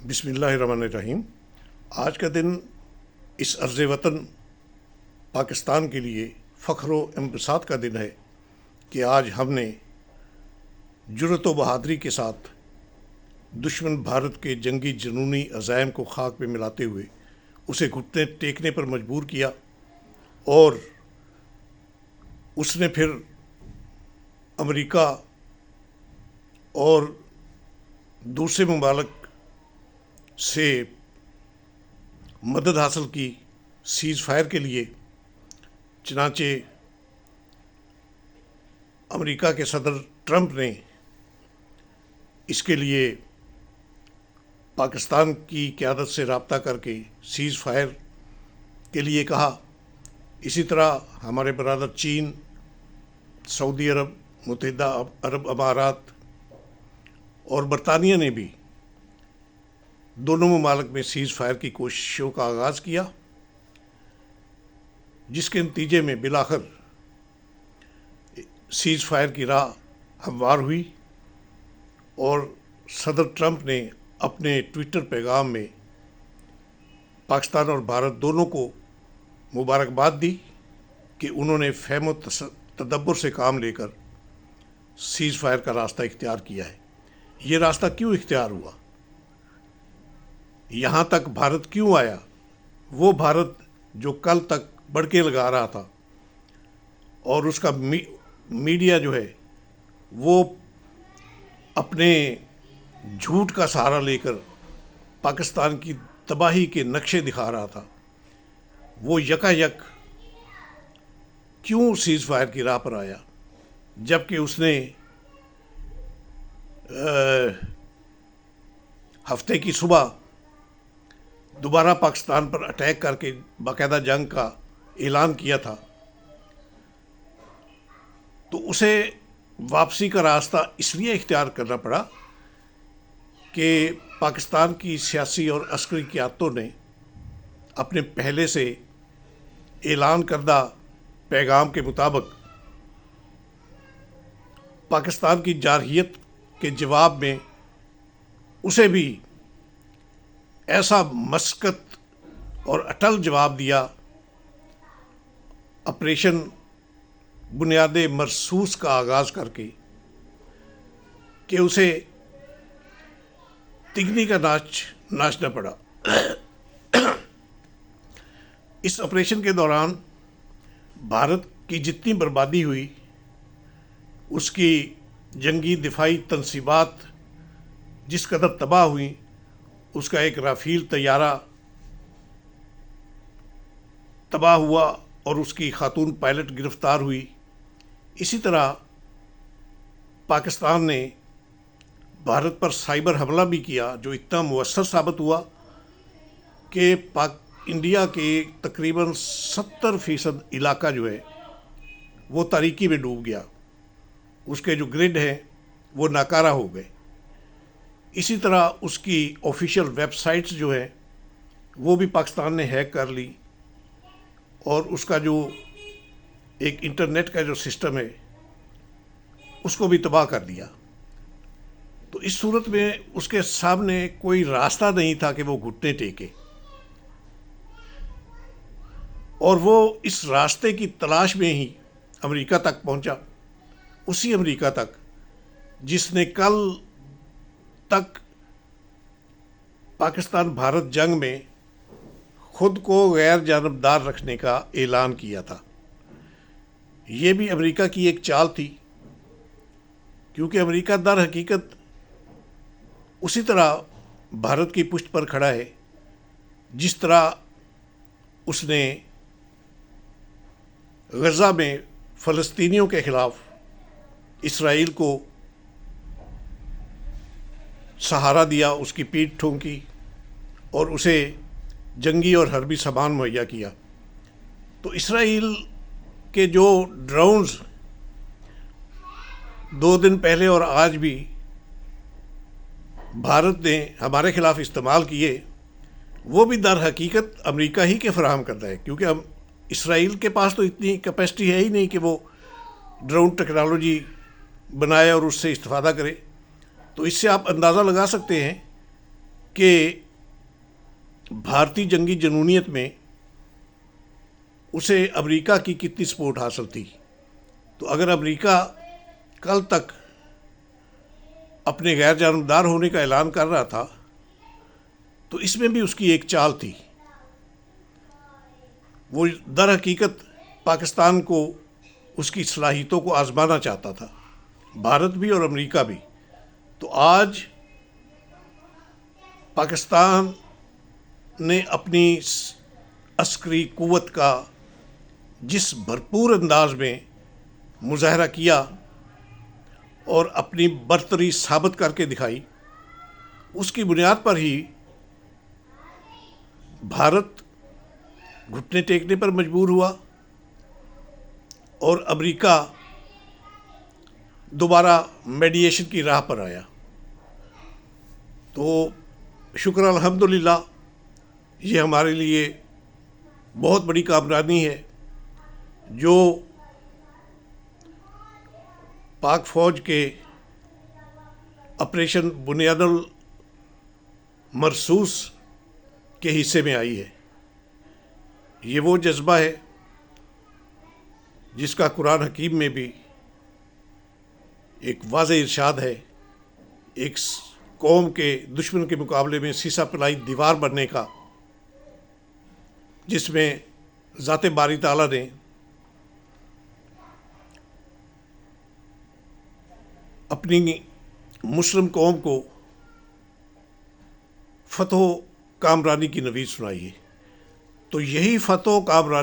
بسم اللہ الرحمن الرحیم۔ آج کا دن اس عرض وطن پاکستان کے لیے فخر و انبساط کا دن ہے کہ آج ہم نے جرأت و بہادری کے ساتھ دشمن بھارت کے جنگی جنونی عزائم کو خاک میں ملاتے ہوئے اسے گھٹنے ٹیکنے پر مجبور کیا، اور اس نے پھر امریکہ اور دوسرے ممالک سے مدد حاصل کی سیز فائر کے لیے۔ چنانچہ امریکہ کے صدر ٹرمپ نے اس کے لیے پاکستان کی قیادت سے رابطہ کر کے سیز فائر کے لیے کہا۔ اسی طرح ہمارے برادر چین، سعودی عرب، متحدہ عرب امارات اور برطانیہ نے بھی دونوں ممالک میں سیز فائر کی کوششوں کا آغاز کیا، جس کے نتیجے میں بالآخر سیز فائر کی راہ ہموار ہوئی، اور صدر ٹرمپ نے اپنے ٹویٹر پیغام میں پاکستان اور بھارت دونوں کو مبارکباد دی کہ انہوں نے فہم و تدبر سے کام لے کر سیز فائر کا راستہ اختیار کیا ہے۔ یہ راستہ کیوں اختیار ہوا؟ یہاں تک بھارت کیوں آیا؟ وہ بھارت جو کل تک بڑکے لگا رہا تھا، اور اس کا میڈیا جو ہے وہ اپنے جھوٹ کا سہارا لے کر پاکستان کی تباہی کے نقشے دکھا رہا تھا، وہ یکا یک کیوں سیز فائر کی راہ پر آیا؟ جبکہ اس نے ہفتے کی صبح دوبارہ پاکستان پر اٹیک کر کے باقاعدہ جنگ کا اعلان کیا تھا، تو اسے واپسی کا راستہ اس لیے اختیار کرنا پڑا کہ پاکستان کی سیاسی اور عسکری قیادتوں نے اپنے پہلے سے اعلان کردہ پیغام کے مطابق پاکستان کی جارحیت کے جواب میں اسے بھی ایسا مسقط اور اٹل جواب دیا، آپریشن بنیاد مرصوص کا آغاز کر کے، کہ اسے تگنی کا ناچ ناچنا پڑا۔ اس آپریشن کے دوران بھارت کی جتنی بربادی ہوئی، اس کی جنگی دفاعی تنصیبات جس قدر تباہ ہوئیں، اس کا ایک رافیل طیارہ تباہ ہوا اور اس کی خاتون پائلٹ گرفتار ہوئی۔ اسی طرح پاکستان نے بھارت پر سائبر حملہ بھی کیا، جو اتنا مؤثر ثابت ہوا کہ انڈیا کے تقریباً 70% علاقہ جو ہے وہ تاریکی میں ڈوب گیا، اس کے جو گرڈ ہیں وہ ناکارہ ہو گئے۔ اسی طرح اس کی آفیشیل ویب سائٹس جو ہیں وہ بھی پاکستان نے ہیک کر لی، اور اس کا جو ایک انٹرنیٹ کا جو سسٹم ہے اس کو بھی تباہ کر دیا۔ تو اس صورت میں اس کے سامنے کوئی راستہ نہیں تھا کہ وہ گھٹنے ٹیکے، اور وہ اس راستے کی تلاش میں ہی امریکہ تک پہنچا، اسی امریکہ تک جس نے کل تک پاکستان بھارت جنگ میں خود کو غیر جانبدار رکھنے کا اعلان کیا تھا۔ یہ بھی امریکہ کی ایک چال تھی، کیونکہ امریکہ در حقیقت اسی طرح بھارت کی پشت پر کھڑا ہے جس طرح اس نے غزہ میں فلسطینیوں کے خلاف اسرائیل کو سہارا دیا، اس کی پیٹھ ٹھونکی اور اسے جنگی اور حربی سامان مہیا کیا۔ تو اسرائیل کے جو ڈرونز 2 دن پہلے اور آج بھی بھارت نے ہمارے خلاف استعمال کیے، وہ بھی در حقیقت امریکہ ہی کے فراہم کرتا ہے، کیونکہ ہم اسرائیل کے پاس تو اتنی کیپیسٹی ہے ہی نہیں کہ وہ ڈرون ٹیکنالوجی بنائے اور اس سے استفادہ کرے۔ تو اس سے آپ اندازہ لگا سکتے ہیں کہ بھارتی جنگی جنونیت میں اسے امریکہ کی کتنی سپورٹ حاصل تھی. تو اگر امریکہ کل تک اپنے غیر جانبدار ہونے کا اعلان کر رہا تھا تو اس میں بھی اس کی ایک چال تھی. وہ در حقیقت پاکستان کو اس کی صلاحیتوں کو آزمانا چاہتا تھا، بھارت بھی اور امریکہ بھی. تو آج پاکستان نے اپنی عسکری قوت کا جس بھرپور انداز میں مظاہرہ کیا اور اپنی برتری ثابت کر کے دکھائی، اس کی بنیاد پر ہی بھارت گھٹنے ٹیکنے پر مجبور ہوا اور امریکہ دوبارہ میڈیشن کی راہ پر آیا. تو شکر الحمدللہ، یہ ہمارے لیے بہت بڑی کامیابی ہے جو پاک فوج کے آپریشن بنیاد المرصوص کے حصے میں آئی ہے. یہ وہ جذبہ ہے جس کا قرآن حکیم میں بھی ایک واضح ارشاد ہے، ایک قوم کے دشمن کے مقابلے میں سیسا پلائی دیوار بننے کا، جس میں ذات باری تعالیٰ نے اپنی مسلم قوم کو فتح و کامرانی کی نوید سنائی ہے. تو یہی فتح و کامرانی